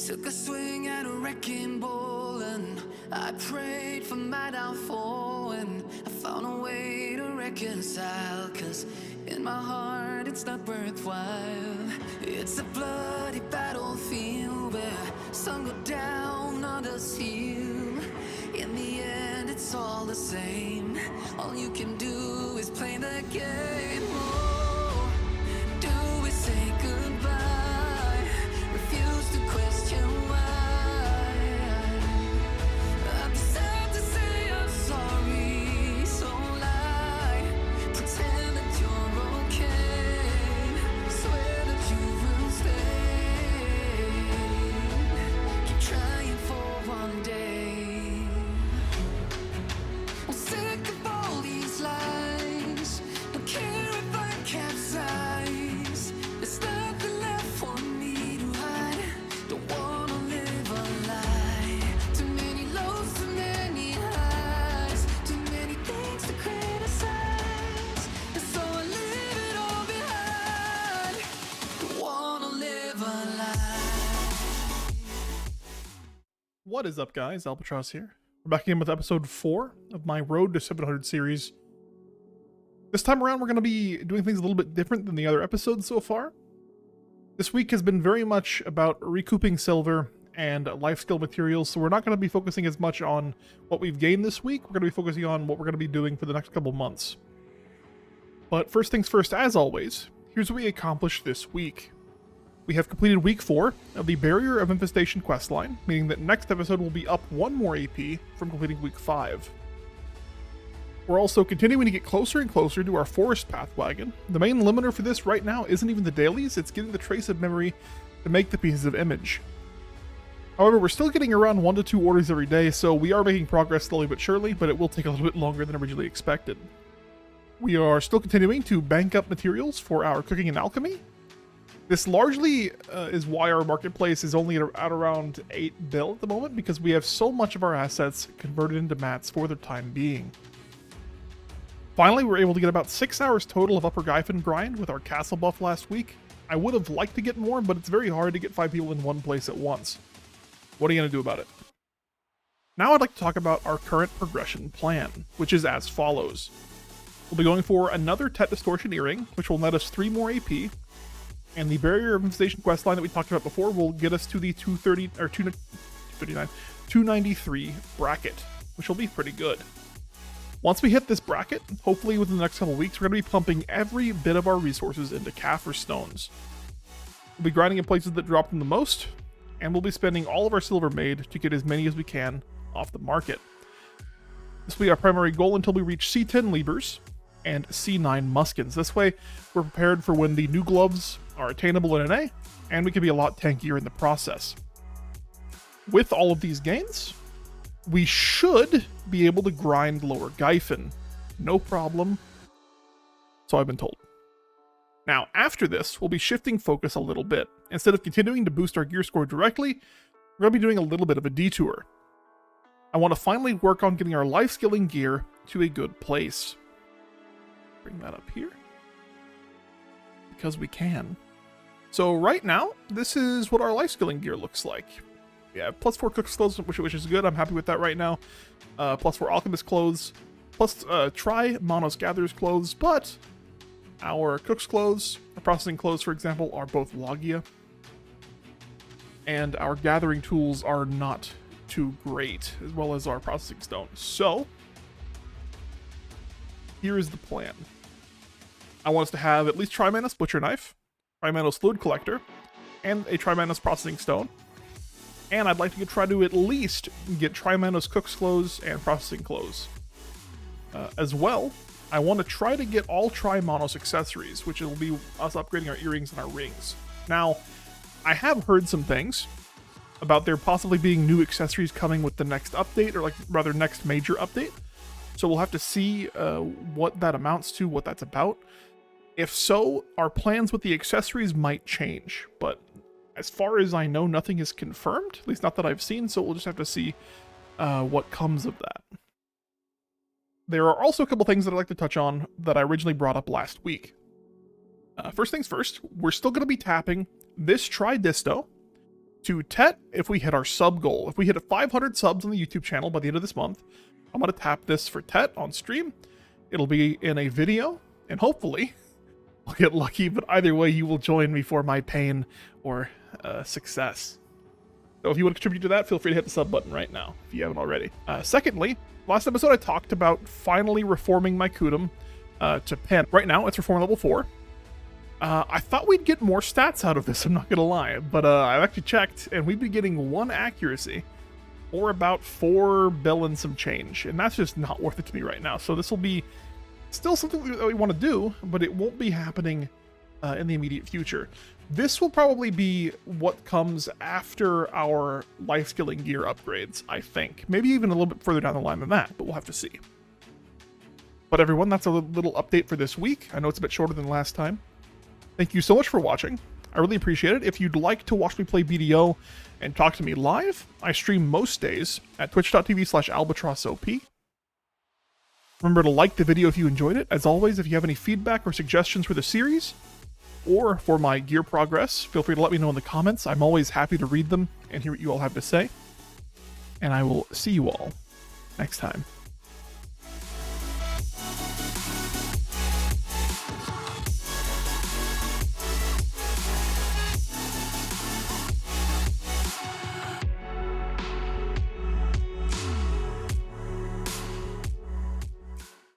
Took a swing at a wrecking ball and I prayed for my downfall, and I found a way to reconcile, 'cause in my heart it's not worthwhile. It's a bloody battlefield where some go down, others heal. In the end it's all the same. All you can do is play the game. Oh, do we say goodbye? Refuse to question why. I'm sad to say I'm sorry, so lie. Pretend that you're okay. Swear that you will stay. Keep trying for one day. I'm sick of all these lies. Don't care if I capsize. There's nothing left for me to hide. Don't wanna live a lie. Too many lows, too many highs. Too many things to criticize. And so I leave it all behind. Don't wanna live a lie. What is up, guys? Albatross here. We're back again with episode 4 of my Road to 700 series. This time around, we're going to be doing things a little bit different than the other episodes so far. This week has been very much about recouping silver and life skill materials, so we're not going to be focusing as much on what we've gained this week. We're going to be focusing on what we're going to be doing for the next couple months. But first things first, as always, here's what we accomplished this week. We have completed week 4 of the Barrier of Infestation questline, meaning that next episode will be up 1 more AP from completing week 5. We're also continuing to get closer and closer to our Forest Path wagon. The main limiter for this right now isn't even the dailies, it's getting the trace of memory to make the pieces of image. However, we're still getting around 1 to 2 orders every day, so we are making progress slowly but surely, but it will take a little bit longer than originally expected. We are still continuing to bank up materials for our cooking and alchemy. This largely is why our marketplace is only at around 8 bill at the moment, because we have so much of our assets converted into mats for the time being. Finally, we were able to get about 6 hours total of Upper Gyfin grind with our castle buff last week. I would have liked to get more, but it's very hard to get 5 people in one place at once. What are you going to do about it? Now I'd like to talk about our current progression plan, which is as follows. We'll be going for another Tet Distortion Earring, which will net us 3 more AP, and the Barrier of Infestation questline that we talked about before will get us to the 293 bracket, which will be pretty good. Once we hit this bracket, hopefully within the next couple weeks, we're going to be pumping every bit of our resources into Kaffir stones. We'll be grinding in places that drop them the most, and we'll be spending all of our silver made to get as many as we can off the market. This will be our primary goal until we reach C10 Libers and C9 Muskins. This way, we're prepared for when the new gloves are attainable in NA, and we can be a lot tankier in the process. With all of these gains, we should be able to grind Lower Gyfin. No problem. So I've been told. Now, after this, we'll be shifting focus a little bit. Instead of continuing to boost our gear score directly, we're going to be doing a little bit of a detour. I want to finally work on getting our life skilling gear to a good place. Bring that up here. Because we can. So right now, this is what our life skilling gear looks like. Yeah, plus 4 cook's clothes, which is good. I'm happy with that right now. Plus 4 alchemist clothes. Plus try Manos gatherer's clothes, but our cook's clothes, our processing clothes, for example, are both Logia. And our gathering tools are not too great, as well as our processing stone. So, here is the plan. I want us to have at least Trimanos Butcher Knife, Trimanos Fluid Collector, and a Trimanos Processing Stone. And I'd like to try to at least get Trimanos Cook's Clothes and Processing Clothes. As well, I want to try to get all Trimanos accessories, which will be us upgrading our earrings and our rings. Now, I have heard some things about there possibly being new accessories coming with the next update, or rather next major update. So we'll have to see what that amounts to, what that's about. If so, our plans with the accessories might change, but as far as I know, nothing is confirmed, at least not that I've seen, so we'll just have to see what comes of that. There are also a couple things that I'd like to touch on that I originally brought up last week. First things first, we're still going to be tapping this Tridisto to Tet if we hit our sub goal. If we hit 500 subs on the YouTube channel by the end of this month, I'm going to tap this for Tet on stream. It'll be in a video, and hopefully I'll get lucky, but either way, you will join me for my pain or success. So if you want to contribute to that, feel free to hit the sub button right now if you haven't already. Secondly, last episode I talked about finally reforming my Kudum to Pen. Right now, it's reform level 4. I thought we'd get more stats out of this, I'm not going to lie, but I've actually checked, and we'd be getting 1 accuracy, or about 4 bill and some change, and that's just not worth it to me right now. So this will be still something that we want to do, but it won't be happening in the immediate future. This will probably be what comes after our life skilling gear upgrades, I think. Maybe even a little bit further down the line than that, but we'll have to see. But everyone, that's a little update for this week. I know it's a bit shorter than last time. Thank you so much for watching. I really appreciate it. If you'd like to watch me play BDO and talk to me live, I stream most days at twitch.tv/albatrossop. Remember to like the video if you enjoyed it. As always, if you have any feedback or suggestions for the series, or for my gear progress, feel free to let me know in the comments. I'm always happy to read them and hear what you all have to say. And I will see you all next time.